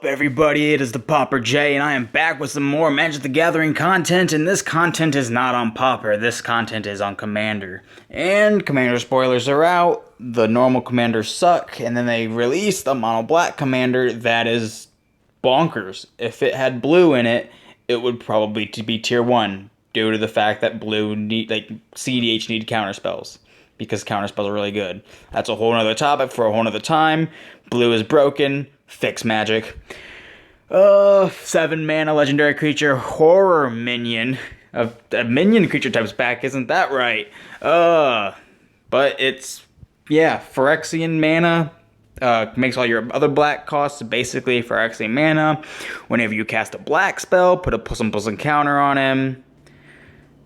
Everybody, it is the Pauper J, and I am back with some more Magic the Gathering content, and this content is not on Pauper, this content is on Commander. And Commander spoilers are out, the normal Commanders suck, and then they released a mono-black Commander that is bonkers. If it had blue in it, it would probably be tier 1, due to the fact that blue need, CDH need counterspells. Because counterspells are really good. That's a whole other topic for a whole other time. Blue is broken. Fix magic. 7 mana legendary creature horror minion. A minion creature type's back, isn't that right? But it's, yeah, Phyrexian mana. Makes all your other black costs basically Phyrexian mana. Whenever you cast a black spell, put a +1/+1 counter on him.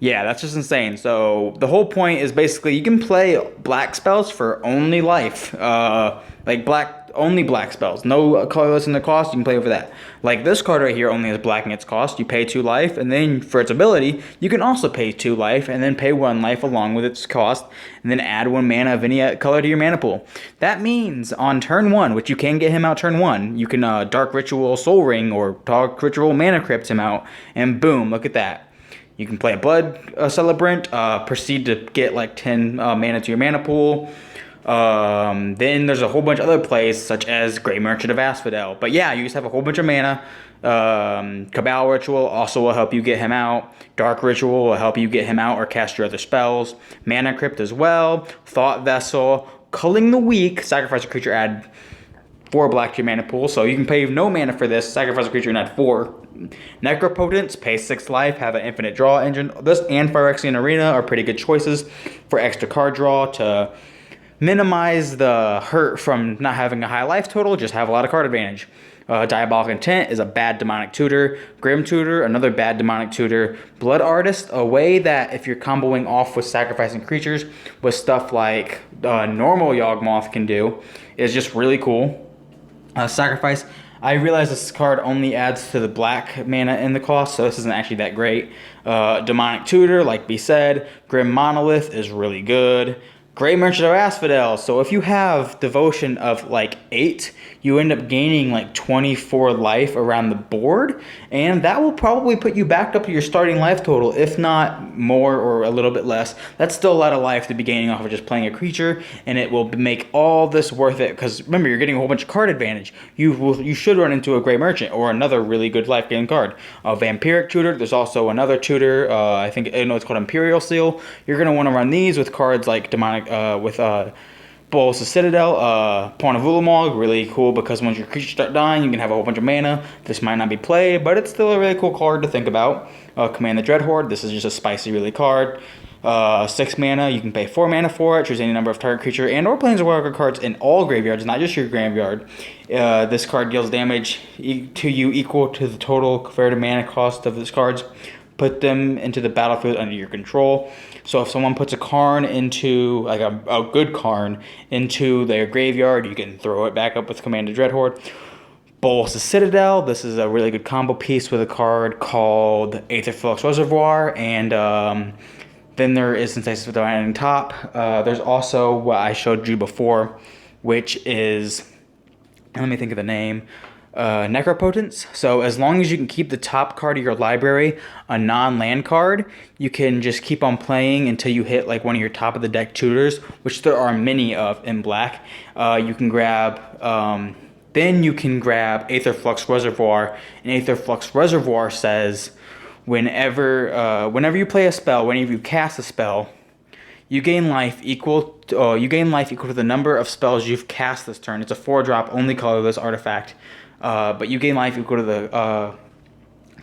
Yeah, that's just insane. So the whole point is basically you can play black spells for only life. Only black spells. No colorless in the cost, you can play over that. Like this card right here only has black in its cost. You pay 2 life, and then for its ability, you can also pay 2 life, and then pay 1 life along with its cost, and then add 1 mana of any color to your mana pool. That means on turn 1, which you can get him out turn 1, you can Dark Ritual Soul Ring or Dark Ritual Mana Crypt him out, and boom, look at that. You can play a Blood Celebrant, proceed to get like 10 mana to your mana pool. Then there's a whole bunch of other plays, such as Grey Merchant of Asphodel. But yeah, you just have a whole bunch of mana. Cabal Ritual also will help you get him out. Dark Ritual will help you get him out or cast your other spells. Mana Crypt as well. Thought Vessel. Culling the Weak. Sacrifice a creature, add 4 black to your mana pool. So you can pay no mana for this. Sacrifice a creature and add 4. Necropotence, pay 6 life, have an infinite draw engine. This and Phyrexian Arena are pretty good choices for extra card draw to minimize the hurt from not having a high life total, just have a lot of card advantage. Diabolic Intent is a bad demonic tutor. Grim Tutor, another bad demonic tutor. Blood Artist, a way that if you're comboing off with sacrificing creatures with stuff like normal Yawgmoth can do, is just really cool. Sacrifice, I realize this card only adds to the black mana in the cost, so this isn't actually that great. Demonic Tutor, like we said. Grim Monolith is really good. Grey Merchant of Asphodel. So if you have Devotion of like 8, you end up gaining like 24 life around the board, and that will probably put you back up to your starting life total, if not more or a little bit less. That's still a lot of life to be gaining off of just playing a creature, and it will make all this worth it, because remember, you're getting a whole bunch of card advantage. You should run into a Grey Merchant or another really good life-gaining card. A Vampiric Tutor, there's also another tutor, I think it's called Imperial Seal. You're going to want to run these with cards like Demonic, bolas, citadel, Pawn of Ulamog, really cool because once your creatures start dying, you can have a whole bunch of mana. This might not be played, but it's still a really cool card to think about. Command the Dreadhorde, this is just a spicy, really card. 6 mana, you can pay 4 mana for it, choose any number of target creature and or planeswalker cards in all graveyards, not just your graveyard. This card deals damage to you equal to the total converted mana cost of these cards. Put them into the battlefield under your control. So if someone puts a Karn into, like a good Karn, into their graveyard, you can throw it back up with Command the Dreadhorde. Bolas Citadel, this is a really good combo piece with a card called Aetherflux Reservoir, and then there is Synthesis with the on top. There's also what I showed you before, which is, let me think of the name, Necropotence. So as long as you can keep the top card of your library a non-land card, you can just keep on playing until you hit like one of your top of the deck tutors, which there are many of in black. You can grab then you can grab Aetherflux Reservoir, and Aetherflux Reservoir says whenever you play a spell, whenever you cast a spell, you gain life equal to the number of spells you've cast this turn. It's a 4-drop, only colorless artifact. But you gain life equal to the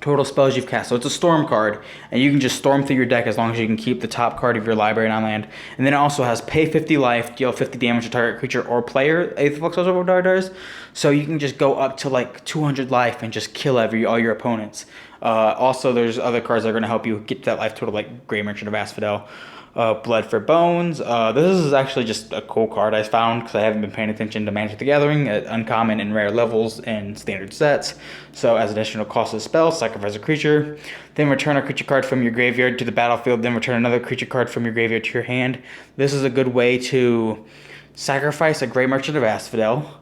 total spells you've cast. So it's a storm card, and you can just storm through your deck as long as you can keep the top card of your library on land. And then it also has pay 50 life, deal 50 damage to target creature or player, Aetherflux Reservoir does. So you can just go up to like 200 life and just kill all your opponents. Also, there's other cards that are going to help you get to that life total, like Grey Merchant of Asphodel. Blood for Bones. This is actually just a cool card I found because I haven't been paying attention to Magic the Gathering at uncommon and rare levels and standard sets. So as additional cost of the spell, sacrifice a creature, then return a creature card from your graveyard to the battlefield, then return another creature card from your graveyard to your hand. This is a good way to sacrifice a Grey Merchant of Asphodel,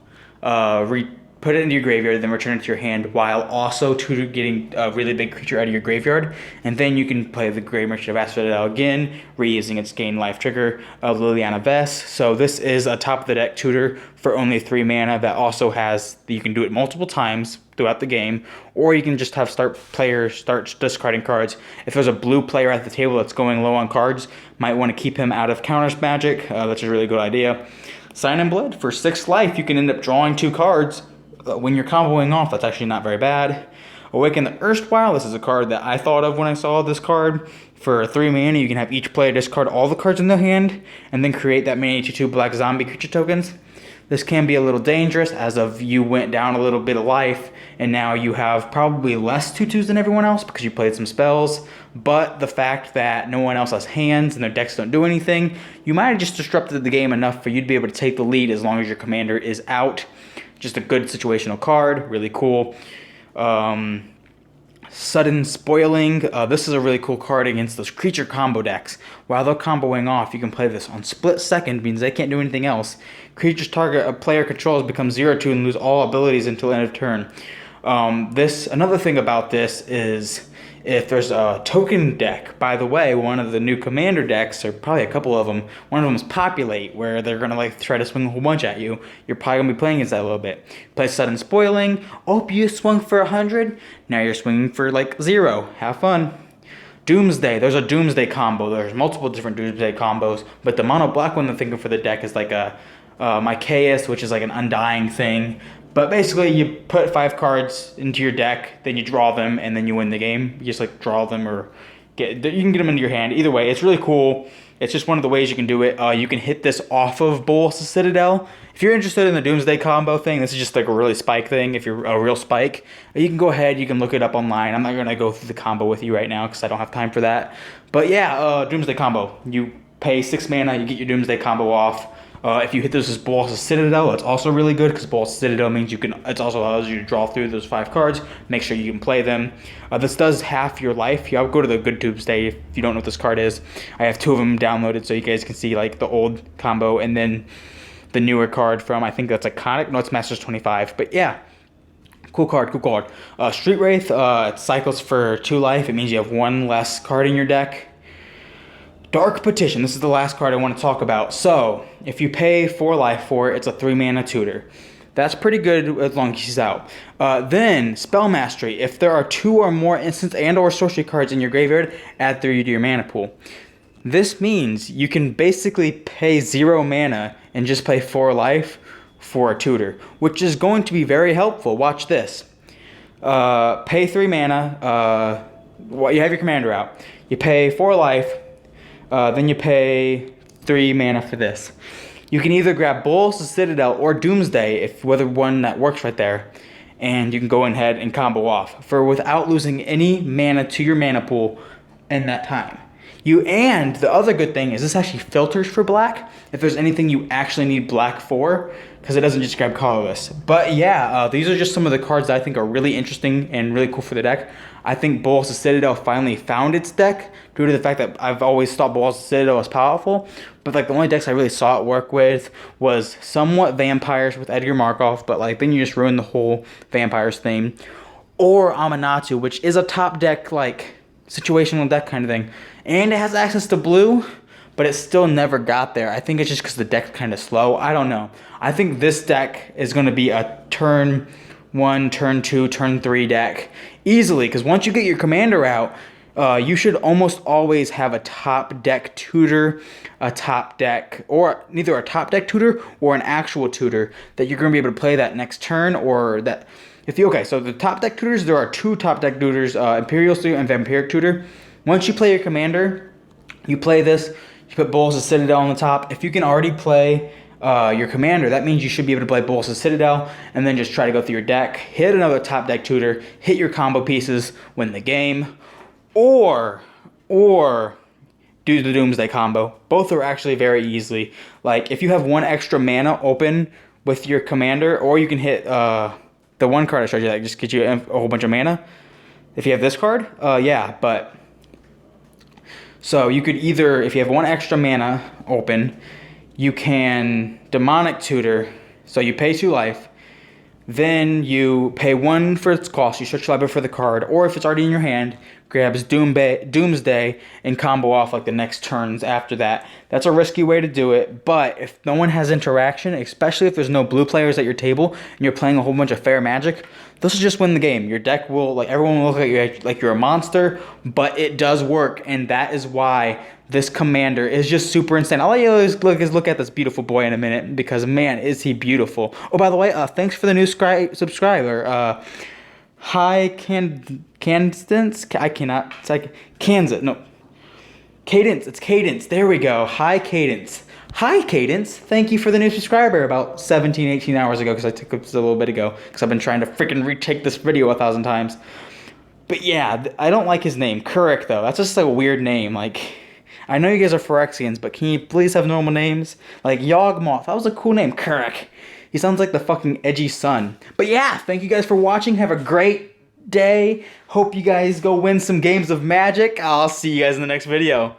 put it into your graveyard, then return it to your hand, while also getting a really big creature out of your graveyard. And then you can play the Grey Merchant of Aetherflux again, reusing its gain life trigger of Liliana Vess. So this is a top of the deck tutor for only 3 mana that also has, you can do it multiple times throughout the game, or you can just have players start discarding cards. If there's a blue player at the table that's going low on cards, might want to keep him out of counters magic. That's a really good idea. Sign in Blood. For 6 life, you can end up drawing 2 cards. When you're comboing off, that's actually not very bad. Awaken the Erstwhile. This is a card that I thought of when I saw this card. For 3 mana, you can have each player discard all the cards in their hand, and then create that many 2/2 black zombie creature tokens. This can be a little dangerous, as of you went down a little bit of life, and now you have probably less 2/2s than everyone else because you played some spells. But the fact that no one else has hands and their decks don't do anything, you might have just disrupted the game enough for you to be able to take the lead as long as your commander is out. Just a good situational card, really cool. Sudden Spoiling. This is a really cool card against those creature combo decks. While they're comboing off, you can play this on split second, means they can't do anything else. Creatures target a player controls become 0/2 and lose all abilities until end of turn. Another thing about this is if there's a token deck. By the way, one of the new commander decks, or probably a couple of them, one of them is Populate, where they're going to like try to swing a whole bunch at you. You're probably going to be playing against that a little bit. Play Sudden Spoiling. Oh, you swung for 100. Now you're swinging for like 0. Have fun. Doomsday. There's a Doomsday combo. There's multiple different Doomsday combos, but the mono black one I'm thinking for the deck is like a Mycaeus, which is like an undying thing. But basically, you put 5 cards into your deck, then you draw them, and then you win the game. You just like draw them, or you can get them into your hand. Either way, it's really cool. It's just one of the ways you can do it. You can hit this off of bolas Citadel. If you're interested in the Doomsday combo thing, this is just like a really spike thing. If you're a real spike, you can go ahead. You can look it up online. I'm not gonna go through the combo with you right now because I don't have time for that. But yeah, Doomsday combo. You pay 6 mana, you get your Doomsday combo off. If you hit this as bolas Citadel, it's also really good because bolas Citadel means it also allows you to draw through those 5 cards. Make sure you can play them. This does half your life. I'll go to the good Doomsday if you don't know what this card is. I have 2 of them downloaded so you guys can see like the old combo and then the newer card from, I think that's Iconic. No, it's Masters 25. But yeah, cool card, cool card. Street Wraith, it cycles for 2 life. It means you have 1 less card in your deck. Dark Petition, this is the last card I want to talk about. So, if you pay 4 life for it, it's a 3 mana tutor. That's pretty good as long as he's out. Then, Spell Mastery. If there are 2 or more instant and or sorcery cards in your graveyard, add 3 to your mana pool. This means you can basically pay 0 mana and just play 4 life for a tutor, which is going to be very helpful. Watch this. Pay 3 mana. You have your commander out. You pay 4 life. Then you pay 3 mana for this. You can either grab bolas Citadel or Doomsday, whether one that works right there, and you can go ahead and combo off without losing any mana to your mana pool in that time. And the other good thing is this actually filters for black if there's anything you actually need black for, because it doesn't just grab colorless. But yeah, these are just some of the cards that I think are really interesting and really cool for the deck. I think bolas Citadel finally found its deck due to the fact that I've always thought bolas Citadel was powerful, but like the only decks I really saw it work with was somewhat vampires with Edgar Markov, but like then you just ruin the whole vampires theme, or Amanatu, which is a top deck like situational deck kind of thing, and it has access to blue, but it still never got there. I think it's just because the deck's kind of slow. I don't know. I think this deck is going to be a turn 1, turn 2, turn 3 deck easily, because once you get your commander out, you should almost always have a top deck tutor, neither a top deck tutor or an actual tutor that you're going to be able to play that next turn, or that so the top deck tutors, there are 2 top deck tutors, Imperial Tutor and Vampiric Tutor. Once you play your commander, you play this, you put bolas Citadel on the top. If you can already play your commander, that means you should be able to play bolas Citadel, and then just try to go through your deck, hit another top deck tutor, hit your combo pieces, win the game, or do the Doomsday combo. Both are actually very easily. Like if you have 1 extra mana open with your commander, or you can hit the one card I showed you that just gets you a whole bunch of mana. If you have this card, but so you could either, if you have 1 extra mana open, you can Demonic Tutor, so you pay 2 life, Then you pay 1 for its cost. You search your library for the card, or if it's already in your hand, grabs Doomsday and combo off like the next turns after that. That's a risky way to do it, but if no one has interaction, especially if there's no blue players at your table and you're playing a whole bunch of fair magic, this will just win the game. Your deck will, like, everyone will look at you like you're a monster, but it does work, and that is why this commander is just super insane. I'll let you look at this beautiful boy in a minute, because man, is he beautiful. Oh, by the way, thanks for the new subscriber. Hi, Cadence? I cannot. It's like Kansas. No. Cadence. It's Cadence. There we go. Hi, Cadence. Hi, Cadence. Thank you for the new subscriber about 17, 18 hours ago, because I took it a little bit ago, because I've been trying to freaking retake this video 1,000 times. But yeah, I don't like his name. Krrik, though. That's just like a weird name. Like, I know you guys are Phyrexians, but can you please have normal names? Like Yawgmoth. That was a cool name. Krrik. He sounds like the fucking edgy son. But yeah, thank you guys for watching. Have a great day. Hope you guys go win some games of Magic. I'll see you guys in the next video.